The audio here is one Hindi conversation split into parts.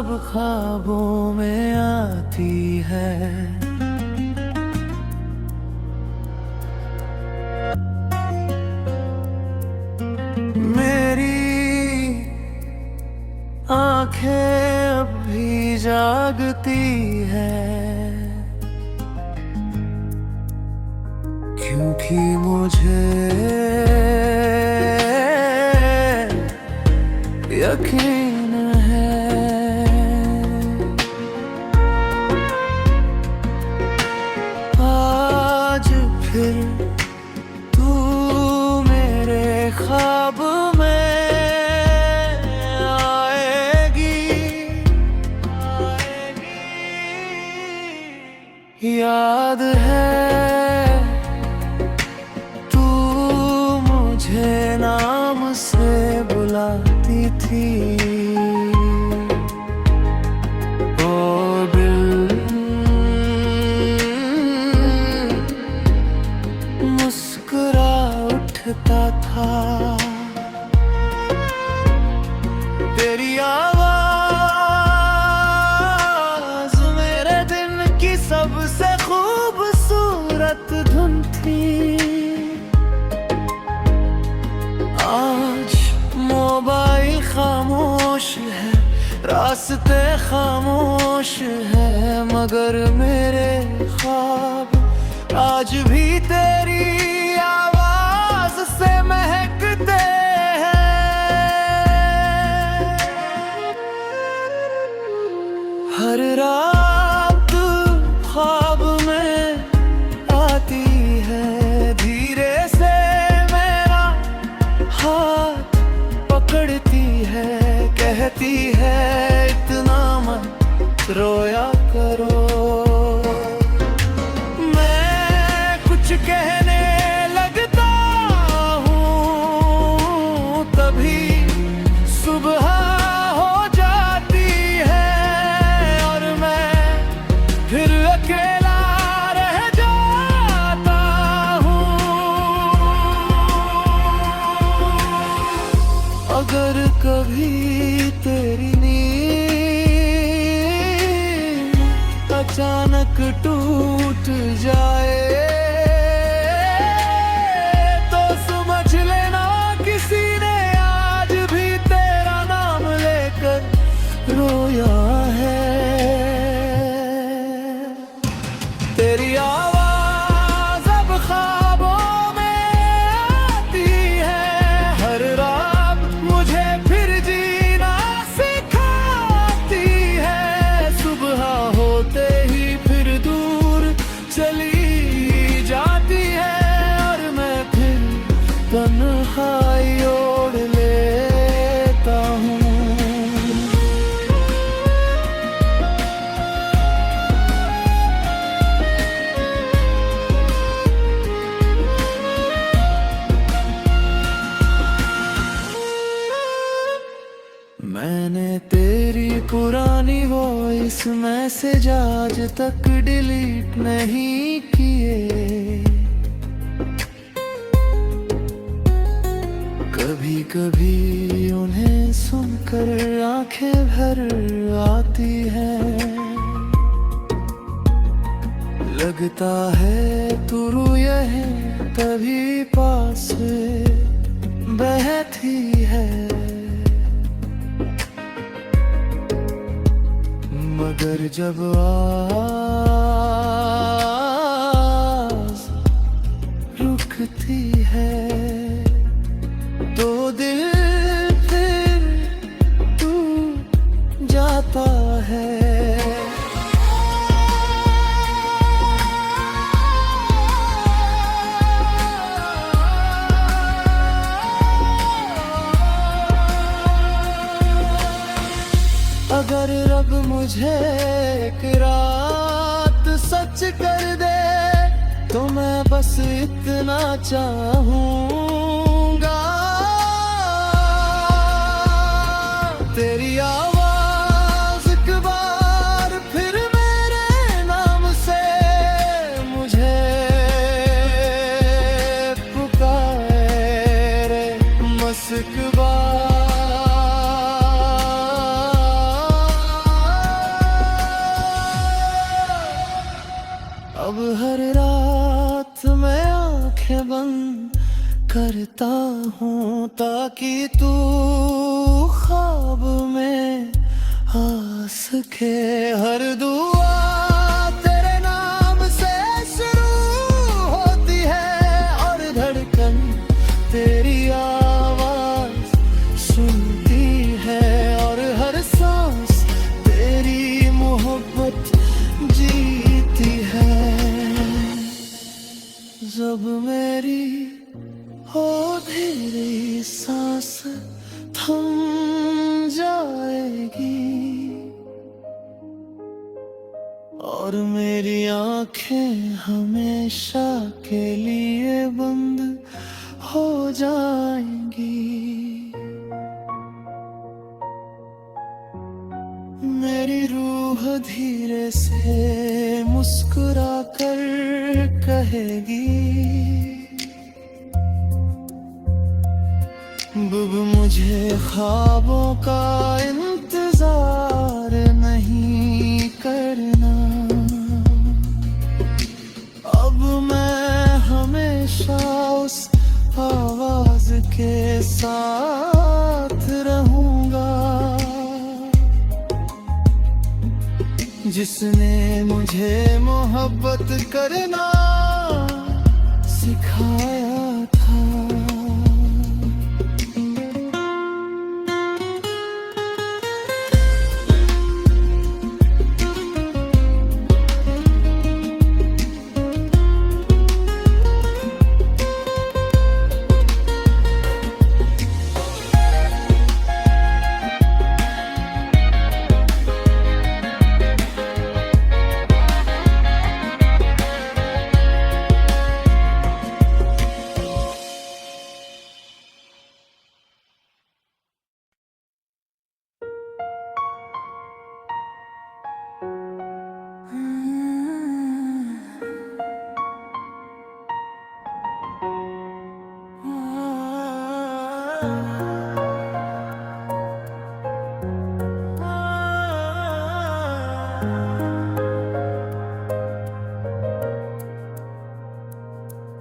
अब ख्वाबों में आती है। मेरी आंखें अब भी जागती है, क्योंकि मुझे यकीन है आज फिर तू मेरे ख्वाब में आएगी। याद है तू मुझे नाम से बुलाती थी, ओ दिल मुस्कुरा उठता था। तेरी आवाज मेरे दिन की सबसे खूबसूरत धुन थी। आज मोबाइल खामोश है, रास्ते खामोश है, मगर मेरे ख्वाब आज भी तेरी आवाज से महकते हैं। हर रात ख्वाब में आती है, धीरे से मेरा हाथ पकड़ती है, कहती है इतना मत रोया करो। मैं कुछ कहने लगता हूँ, तभी सुबह हो जाती है और मैं फिर अकेला रह जाता हूँ। अगर कभी तेरी नींद अचानक टूट जाए तो समझ लेना किसी ने आज भी तेरा नाम लेकर रोया है। तेरी आवाज अब ख्वाबों में आती है, हर रात मुझे फिर जीना सिखाती है। सुबह होते ही फिर दूर चली जाती है और मैं फिर तन्हाई ओढ़ लेता हूँ। मैंने तेरी पुरानी वॉइस मैसेज आज तक डिलीट नहीं किए। कभी कभी उन्हें सुनकर आंखें भर आती हैं। लगता है तू रोए है तभी पास बैठी है, मगर जब आवाज़ रुकती है तो दिल फिर टूट जाता है। अगर रब मुझे एक रात सच कर दे तो मैं बस इतना चाहूँगा, तेरी आवाज़ एक बार फिर मेरे नाम से मुझे पुकारे। मस्क अब हर रात मैं आंखें बंद करता हूँ ताकि तू ख्वाब में आ सके। हर दुआ तेरे नाम से शुरू होती है और धड़कन तेरी आवाज सुनती है और हर सांस तेरी मोहब्बत जीती है। जब मेरी हो धीरे सांस थम जाएगी और मेरी आंखें हमेशा के लिए बंद हो जाएंगी। मेरी रूह धीरे से मुस्कुरा कर कहेगी, अब मुझे ख्वाबों का इंतजार नहीं करना। अब मैं हमेशा उस आवाज के साथ रहूंगा जिसने मुझे मोहब्बत करना सिखाया था।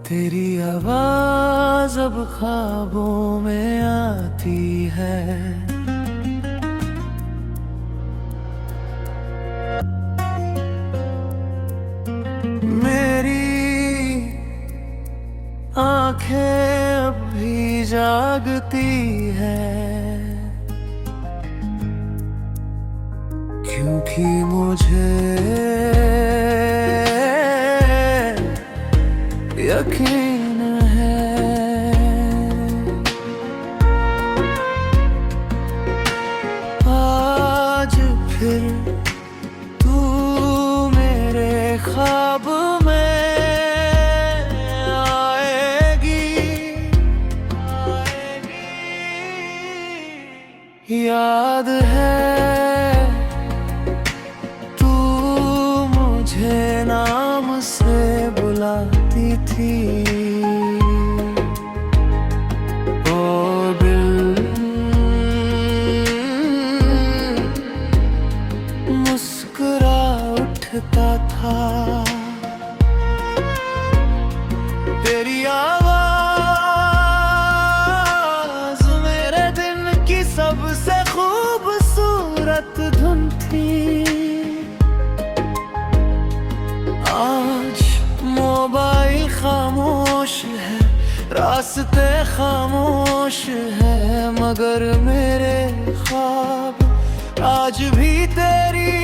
तेरी आवाज अब ख्वाबों में आती है, मेरी आंखें अब भी जागती है क्योंकि मुझे यकीन है आज फिर तू मेरे ख्वाब में आएगी। याद है तू मुझे नाम से बुलाती थी, ओ दिल मुस्कुरा उठता था। तेरी आवाज मेरे दिन की सबसे खूबसूरत धुन थी। आज मोबाइल खामोश है, रास्ते खामोश है, मगर मेरे ख्वाब आज भी तेरी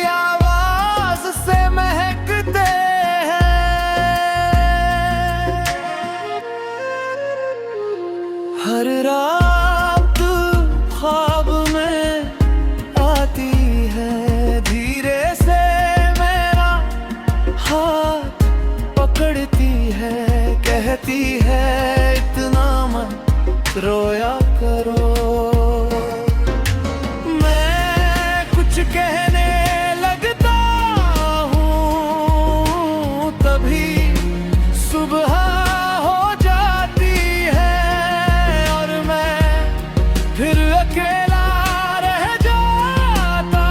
आवाज से महकते हैं। हर रात ख्वाब में आती है, धीरे से मेरा हाथ पकड़ती है, कहती है इतना मत रोया करो। मैं कुछ कहने लगता हूँ तभी सुबह हो जाती है और मैं फिर अकेला रह जाता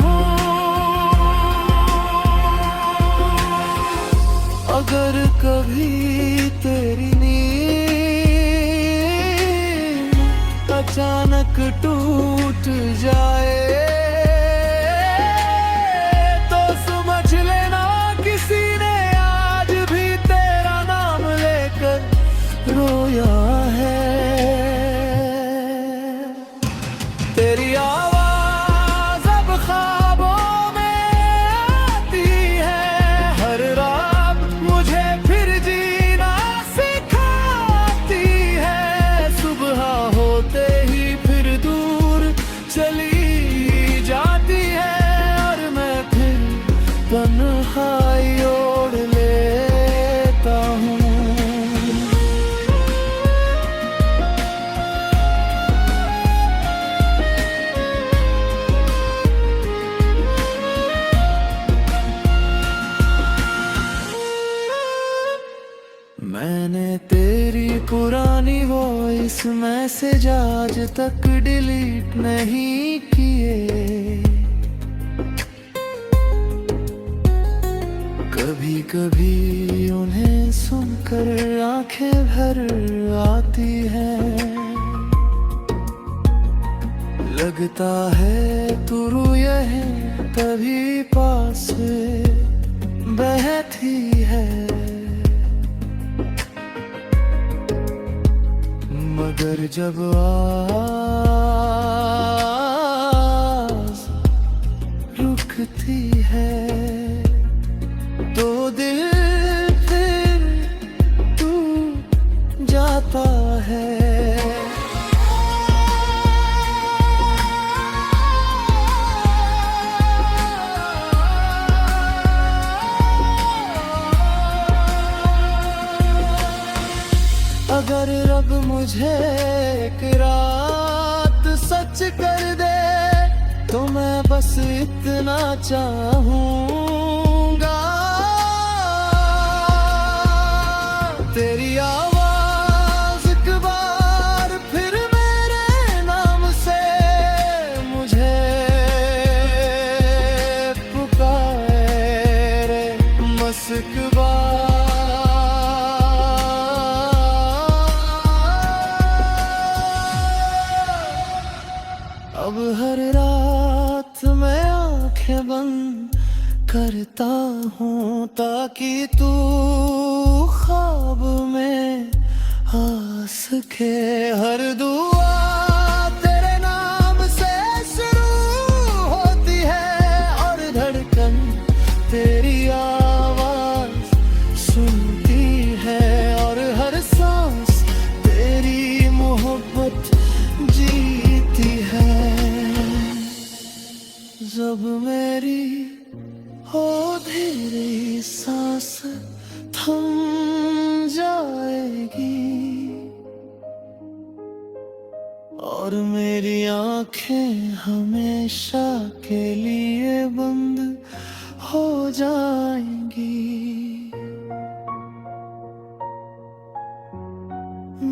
हूँ। अगर कभी तेरी नींद अचानक टूट जाए तो समझ लेना किसी ने आज भी तेरा नाम लेकर रोया है। तेरी आवाज अब ख्वाबों में आती है, हर रात मुझे फिर जीना सिखाती है। सुबह होते ही फिर दूर चली जाती है और मैं फिर तन्हाई ओढ़ लेता हूँ। मैंने तेरी पुरानी वॉइस मैसेज आज तक डिलीट नहीं किए। कभी कभी उन्हें सुनकर आंखें भर आती हैं। लगता है तू रोए तभी पास बैठी है, मगर जब आवाज़ रुकती है तो दिल फिर टूट जाता है। अगर रब मुझे एक रात सच कर दे तो मैं बस इतना चाहूंगा, तेरी आवाज एक बार फिर मेरे नाम से मुझे पुकारे, बस एक बार। अब हर रात मैं आंखें बंद करता हूँ ताकि तू ख्वाब में आ सके। हर दुआ तेरे नाम से शुरू होती है और धड़कन तेरी आवाज सुनती है और हर सांस तेरी मोहब्बत जीती है। जब मेरी हो धीरे सांस थम जाएगी और मेरी आंखें हमेशा के लिए बंद हो जाएंगी,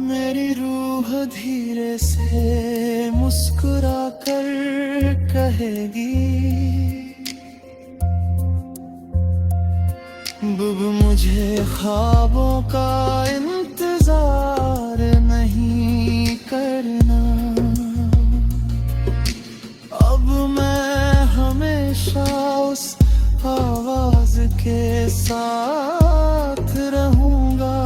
मेरी रूह धीरे से मुस्कुरा कर कहेगी, अब मुझे ख्वाबों का इंतजार नहीं करना। अब मैं हमेशा उस आवाज के साथ रहूंगा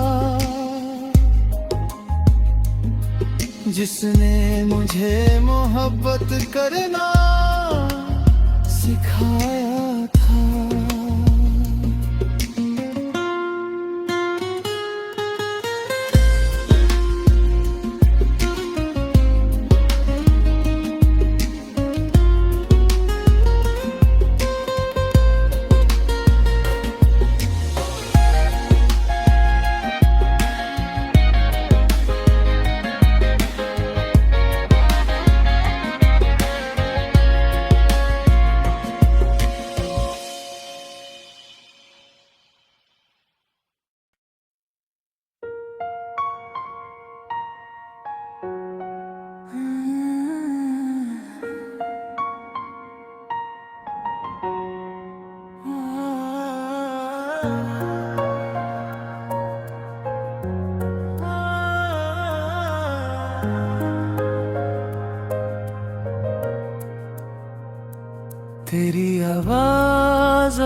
जिसने मुझे मोहब्बत करना सिखाया था।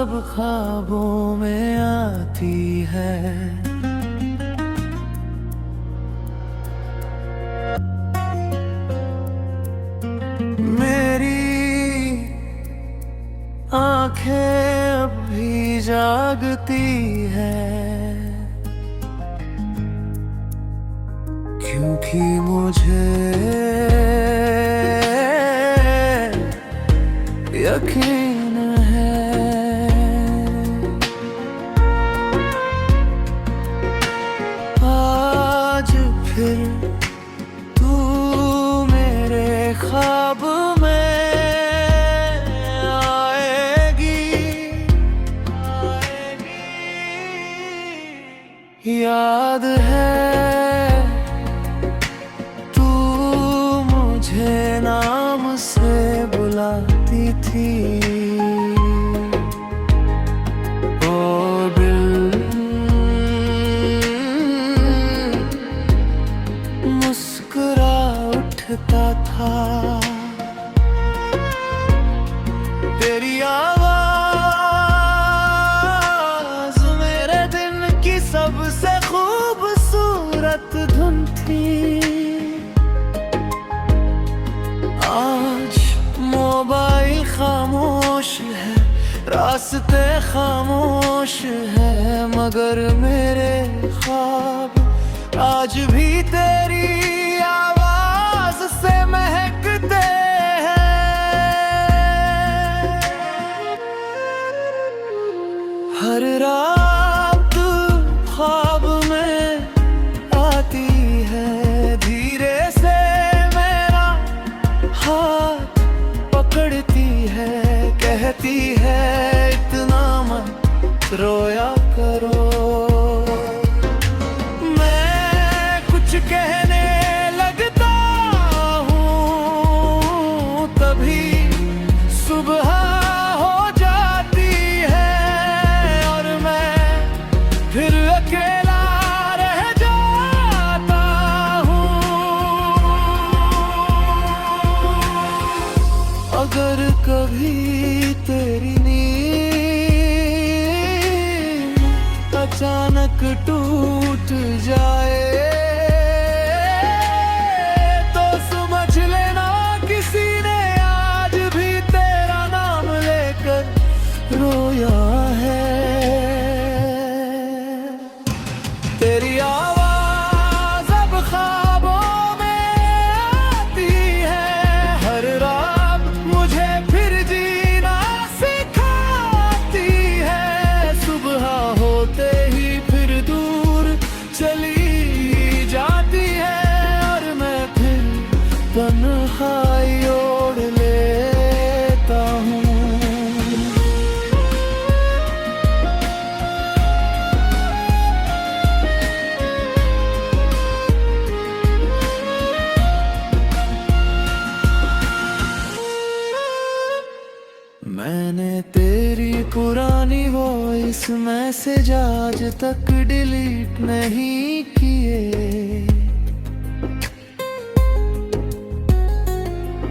अब ख्वाबों में आती है। मेरी आंखें अब भी जागती है, क्योंकि मुझे यकीन है आज फिर तू मेरे ख्वाब में याद है तू मुझे नाम से बुलाती थी, ओ दिल मुस्कुरा उठता था। तेरी सबसे खूबसूरत धुन थी। आज मोबाइल खामोश है, रास्ते खामोश है, मगर मेरे ख्वाब आज भी तेरी आवाज से महकते हैं। हर रात ख्वाब में आती है, धीरे से मेरा हाथ पकड़ती है, कहती है इतना मत रोया करो। मैं कुछ कहने लगता हूँ तभी सुबह हो जाती है, और मैं फिर अकेला रह जाता हूँ। अगर कभी तेरी नींद अचानक टूट जाए तो समझ लेना किसी ने आज भी तेरा नाम लेकर रोया है। तेरी आवाज अब ख्वाबों में आती है, हर रात मुझे फिर जीना सिखाती है। सुबह होते ही फिर दूर चली जाती है, और मैं फिर तन्हाई ओढ़ लेता हूँ। मैंने तेरी पुरानी वॉइस मैसेज आज तक डिलीट नहीं किए।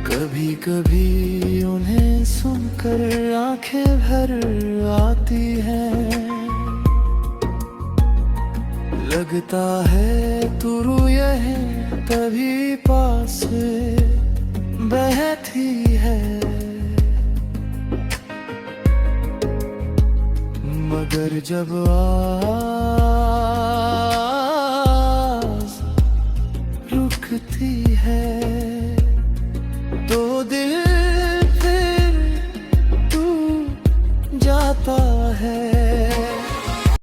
कभी कभी उन्हें सुनकर आंखें भर आती हैं। लगता है तू रोए है तभी पास बैठी है, मगर जब आवाज़ रुकती